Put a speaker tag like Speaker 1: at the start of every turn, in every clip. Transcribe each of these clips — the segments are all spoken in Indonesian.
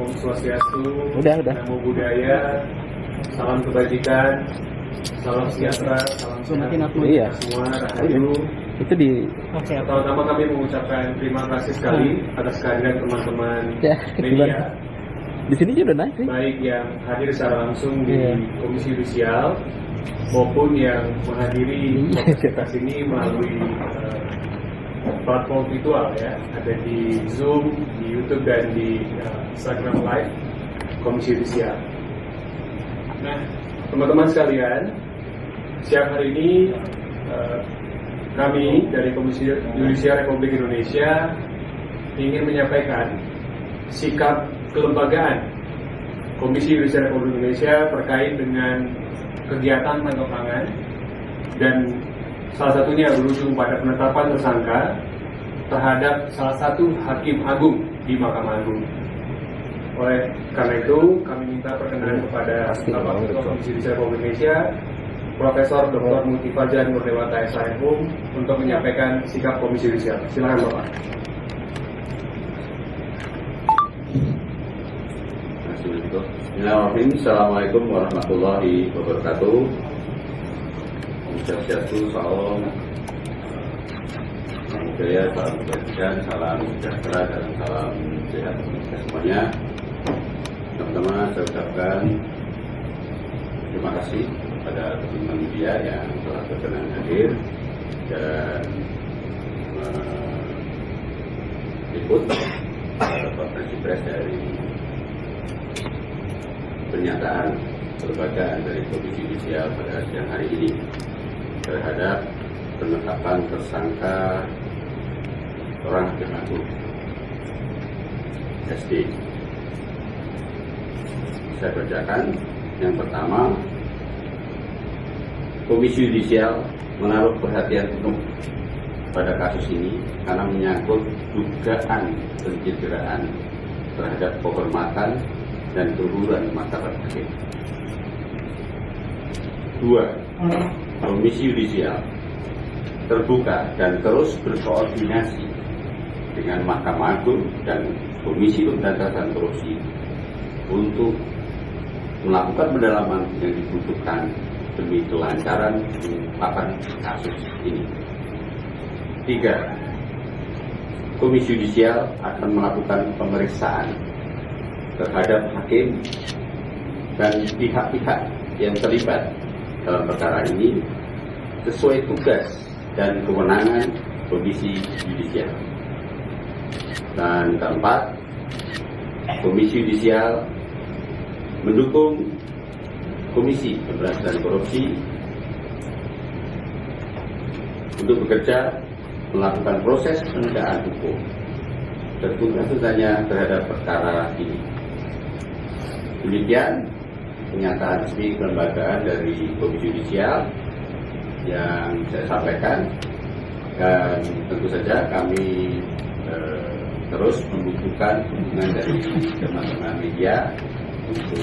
Speaker 1: Om Swastiastu,
Speaker 2: Udah.
Speaker 1: Namo Buddhaya, salam kebajikan, salam sejahtera, salam sehat
Speaker 2: Iya.
Speaker 1: semua, rahayu.
Speaker 2: Itu di
Speaker 1: Pertama-tama kami mengucapkan terima kasih sekali atas kehadiran teman-teman
Speaker 2: ya
Speaker 1: media,
Speaker 2: di sini juga udah naik sih.
Speaker 1: baik yang hadir secara langsung di
Speaker 2: Iya.
Speaker 1: Komisi Yudisial maupun yang menghadiri konferensi ini melalui platform virtual ya, ada di Zoom, di YouTube dan di Instagram Live Komisi Yudisial. Nah, teman-teman sekalian, siang hari ini kami dari Komisi Yudisial Republik Indonesia ingin menyampaikan sikap kelembagaan Komisi Yudisial Republik Indonesia terkait dengan kegiatan tangkap tangan dan salah satunya berujung pada penetapan tersangka terhadap salah satu hakim agung di Mahkamah Agung. Oleh karena itu, kami minta perkenan kepada Bapak Ketua Komisi Yudisial Republik Indonesia, Profesor Dr. Muti Fajar Nurdewata SHM untuk menyampaikan sikap Komisi Yudisial. Silakan Bapak.
Speaker 3: Bismillahirrahmanirrahim. Assalamualaikum warahmatullahi wabarakatuh. Om Swastiastu, salam budaya, salam kebajikan, salam sejahtera dan salam sehat untuk semuanya. Pertama-tama saya ucapkan terima kasih kepada teman-teman media yang telah berkenan hadir dan ikut konferensi pers dari pernyataan kelembagaan dari Komisi Yudisial pada siang hari ini terhadap penetapan tersangka seorang hakim agung SD. Saya bacakan. Yang pertama, Komisi Yudisial menaruh perhatian penuh pada kasus ini karena menyangkut dugaan pencitraan terhadap kehormatan dan keluhuran martabat hakim. 2. Komisi Yudisial terbuka dan terus berkoordinasi dengan Mahkamah Agung dan Komisi Pemberantasan Korupsi untuk melakukan pendalaman yang dibutuhkan demi kelancaran pengungkapan kasus ini. 3. Komisi Yudisial akan melakukan pemeriksaan terhadap hakim dan pihak-pihak yang terlibat dalam perkara ini sesuai tugas dan kewenangan Komisi Yudisial. Dan keempat, Komisi Yudisial mendukung Komisi Pemberantasan Korupsi untuk bekerja melakukan proses penegakan hukum tentunya terhadap perkara ini. Demikian pernyataan resmi kelembagaan dari Komisi Yudisial yang saya sampaikan, dan tentu saja kami terus membutuhkan dukungan dari teman-teman media untuk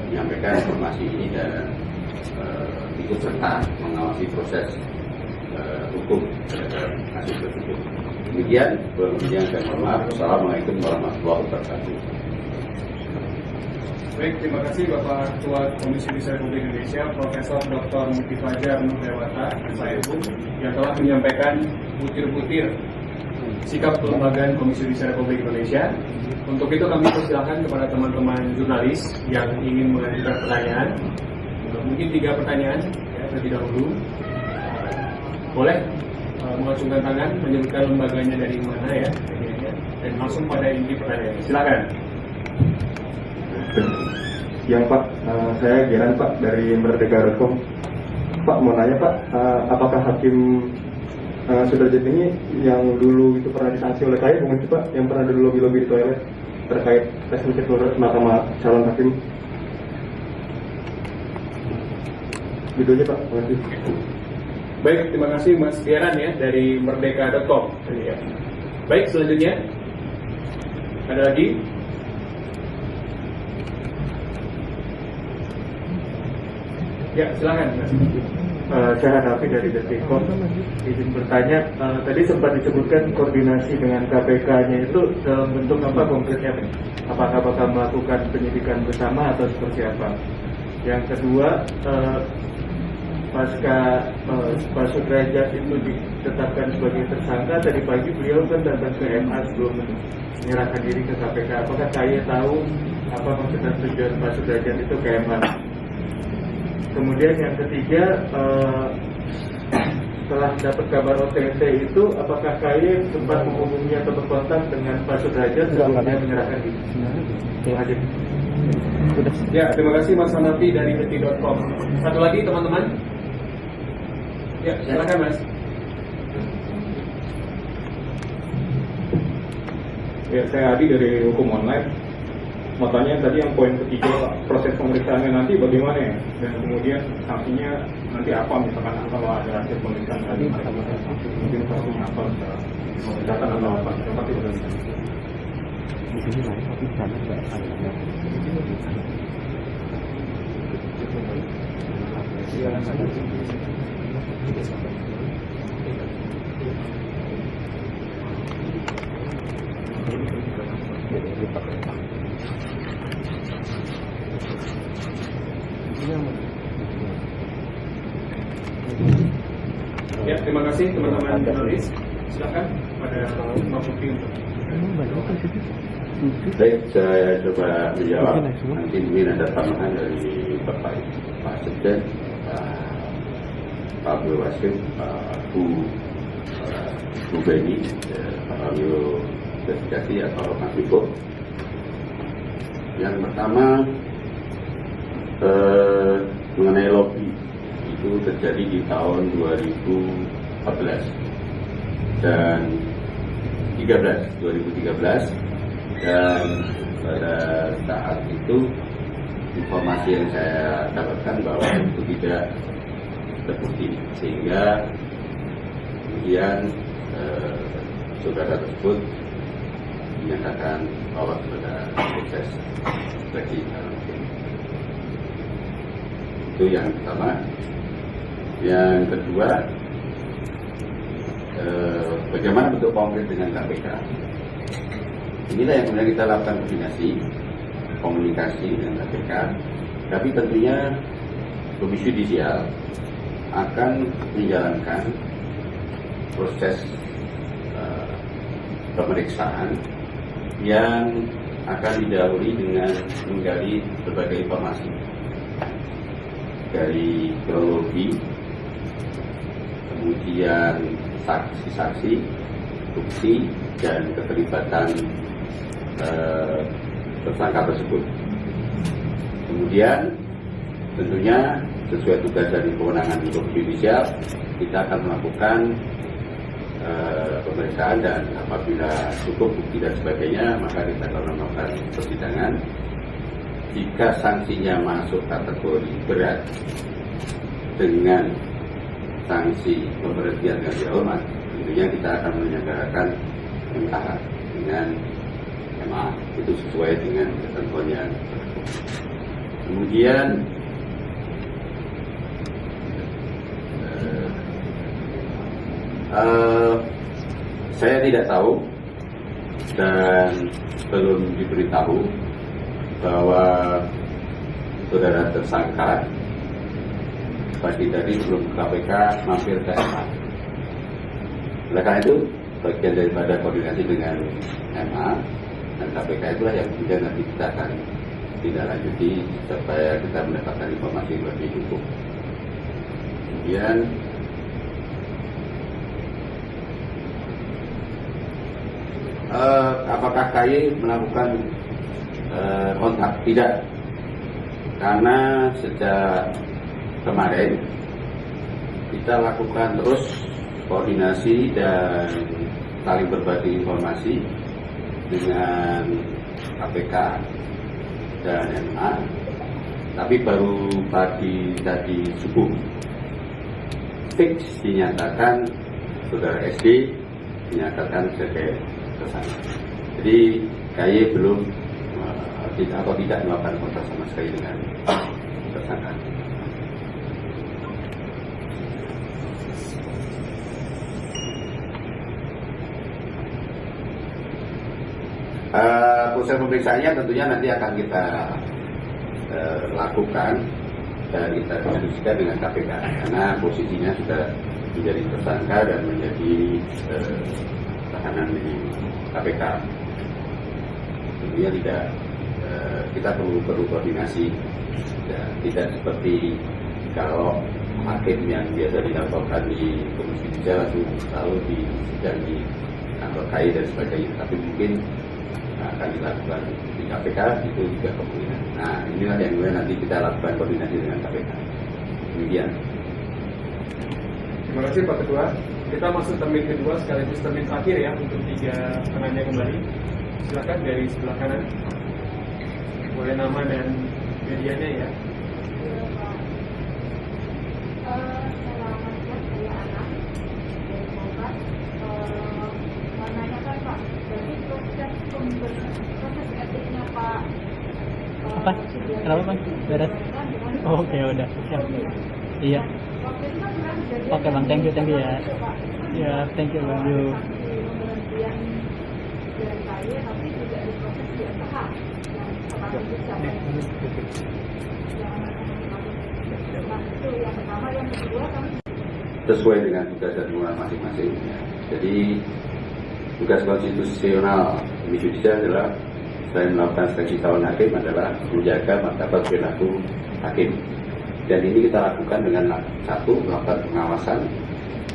Speaker 3: menyampaikan informasi ini dan ikut serta mengawasi proses hukum terhadap kasus tersebut. Demikian, yang saya mohon maaf. Wassalamualaikum warahmatullahi wabarakatuh.
Speaker 1: Baik, terima kasih Bapak Ketua Komisi Yudisial Republik Indonesia, Profesor Dr. Muti Fajar Nurdewata SHM, yang telah menyampaikan butir-butir sikap kelembagaan Komisi Yudisial Republik Indonesia. Untuk itu kami persilahkan kepada teman-teman jurnalis yang ingin mengajukan pertanyaan. Mungkin 3 pertanyaan ya, terlebih dahulu. Boleh mengacungkan tangan, menyebutkan lembaganya dari mana ya, dan langsung pada inti pertanyaan. Silakan.
Speaker 4: Yang Pak, saya Geran Pak dari Merdeka.com. Pak mau nanya Pak, apakah Hakim Sudrajat ini yang dulu itu pernah disanksi oleh KAI bukan sih Pak, yang pernah dulu lobby-lobby di toilet terkait tes mencek Mahkamah calon hakim? Gitu aja Pak, terima kasih.
Speaker 1: Baik, terima kasih Mas Geran ya dari Merdeka.com. Baik, selanjutnya ada lagi. Ya, silakan Mas.
Speaker 4: Saya Hanafi dari Detikkom. Izin bertanya, tadi sempat disebutkan koordinasi dengan KPK-nya itu dalam bentuk apa konkretnya? Apakah bakal melakukan penyidikan bersama atau seperti apa? Yang kedua, pasca Pak Sudrajat itu ditetapkan sebagai tersangka, tadi pagi beliau kan datang ke MA sebelum menyerahkan diri ke KPK. Apakah saya tahu apa maksud dan tujuan Pak Sudrajat itu ke MA? Kemudian yang ketiga, setelah dapat kabar OTT itu, apakah KAY sempat menghubungi atau berkontak dengan Pak Sudrajat sebelumnya menyerahkan diri? Terima kasih.
Speaker 1: Ya, terima kasih Mas Hanafi dari detik.com. Satu lagi teman-teman. Ya, silakan Mas.
Speaker 5: Ya, saya Adi dari Hukum Online. Mau tanya tadi yang poin ketiga, Pak, proses pemeriksaannya nanti bagaimana ya? Dan kemudian sanksinya nanti apa, misalkan kalau ada hasil pemeriksaan tadi, mungkin sanksinya apa, pemecatan atau apa? Terima kasih sudah bisa.
Speaker 1: Ya, terima kasih teman-teman jurnalis. Silakan pada Pak Putri untuk.
Speaker 3: Baik, saya coba menjawab. Nanti mungkin ada tambahan dari Bapak Sekjen, Pak Abdul Wasim, Bu Beni, Pak Ramil Investigasi atau Mas Biko. Yang pertama mengenai lobby itu terjadi di tahun 2014 dan 2013 dan pada saat itu informasi yang saya dapatkan bahwa itu tidak terbukti, sehingga kemudian saudara tersebut dinyatakan lolos pada proses seleksi dalam tim. Itu yang pertama. Yang kedua, bagaimana bentuk konkret dengan KPK? Inilah yang kemudian kita lakukan komunikasi dengan KPK. Tapi tentunya Komisi Yudisial akan menjalankan proses pemeriksaan yang akan didahului dengan menggali berbagai informasi dari kronologi, kemudian saksi-saksi, bukti, dan keterlibatan tersangka tersebut. Kemudian tentunya sesuai tugas dan kewenangan Komisi Yudisial, kita akan melakukan pemeriksaan, dan apabila cukup bukti dan sebagainya, maka kita akan melakukan persidangan. Jika sanksinya masuk kategori berat dengan sanksi pemberhentian dengan dihormat, tentunya kita akan menyelenggarakan MKH dengan MA, itu sesuai dengan ketentuan yang berlaku. Kemudian saya tidak tahu dan belum diberitahu bahwa saudara tersangka pagi tadi sebelum KPK mampir ke MA. Oleh karena itu, bagian daripada koordinasi dengan MA dan KPK itulah yang kemudian nanti kita akan tidak lanjuti supaya kita mendapatkan informasi yang lebih cukup. Kemudian apakah KAY melakukan kontak? Tidak, karena sejak kemarin kita lakukan terus koordinasi dan saling berbagi informasi dengan KPK dan MA, tapi baru pagi tadi subuh fix dinyatakan saudara SD dinyatakan sebagai tersangka. Jadi KAY belum tidak melakukan kontak sama sekali dengan tersangka. Proses pemeriksaannya tentunya nanti akan kita lakukan dan kita diskusikan dengan KPK karena posisinya sudah menjadi tersangka dan menjadi tahanan di KPK. Tentunya tidak kita perlu koordinasi, ya, tidak seperti kalau hakim yang biasa dilaporkan di Komisi Judisial lalu di sidang di kantor KAI dan sebagainya, tapi mungkin akan dilakukan di KPK itu juga kemungkinan. Nah, inilah yang nanti kita lakukan koordinasi dengan KPK. Demikian.
Speaker 1: Terima kasih Pak Ketua. Kita masuk termin kedua sekaligus termin terakhir ya untuk 3 penanya kembali. Silakan dari sebelah kanan. Boleh nama dan medianya ya.
Speaker 6: Selamat siang, saya Ana dari Bogor. Menanyakan Pak, jadi proses etiknya Pak
Speaker 2: Apa? Kenapa Bang? Beres? Oh, oke, udah. Siap. Iya.
Speaker 6: Waktu itu kan pernah kejadian
Speaker 2: Oke Bang, thank you ya. Ya, thank you Bang. You.
Speaker 6: pemberhentian dari saya, tapi juga diproses di SH yang pertama itu siapa? Nah, itu yang pertama, yang kedua kami
Speaker 3: Sesuai dengan tugas dan kewenangan masing-masing. Ya. Jadi tugas konstitusional Komisi Judisial adalah selain melakukan seleksi calon hakim adalah menjaga martabat perilaku hakim. Dan ini kita lakukan dengan satu, melakukan pengawasan,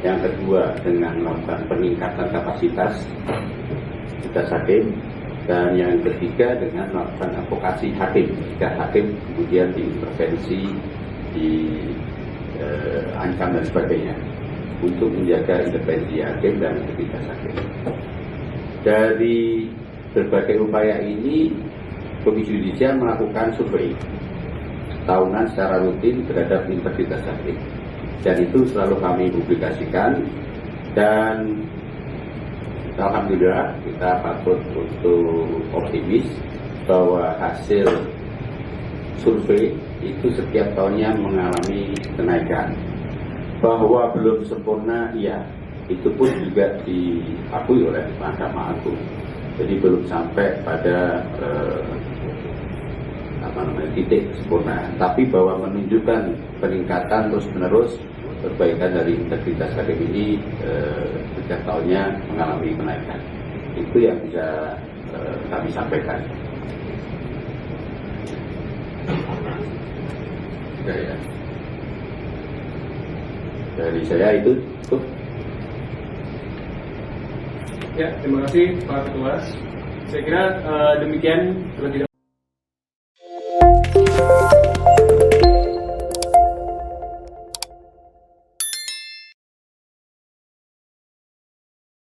Speaker 3: yang kedua dengan melakukan peningkatan kapasitas hakim, dan yang ketiga dengan melakukan advokasi hakim. Jika hakim kemudian diintervensi, diancam dan sebagainya, untuk menjaga independensi hakim dan integritas hakim. Dari berbagai upaya ini, Komisi Judisial melakukan survei tahunan secara rutin terhadap integritas hakim, dan itu selalu kami publikasikan. Dan alhamdulillah kita patut untuk optimis bahwa hasil survei itu setiap tahunnya mengalami kenaikan. Bahwa belum sempurna, iya, itu pun juga diakui oleh Mahkamah Agung. Jadi belum sampai pada titik sempurna, tapi bahwa menunjukkan peningkatan terus-menerus perbaikan dari integritas hakim ini setiap tahunnya mengalami kenaikan. Itu yang bisa kami sampaikan. Ya. Dari saya itu cukup.
Speaker 1: Ya, terima kasih Pak Ketua. Saya kira demikian kalau tidak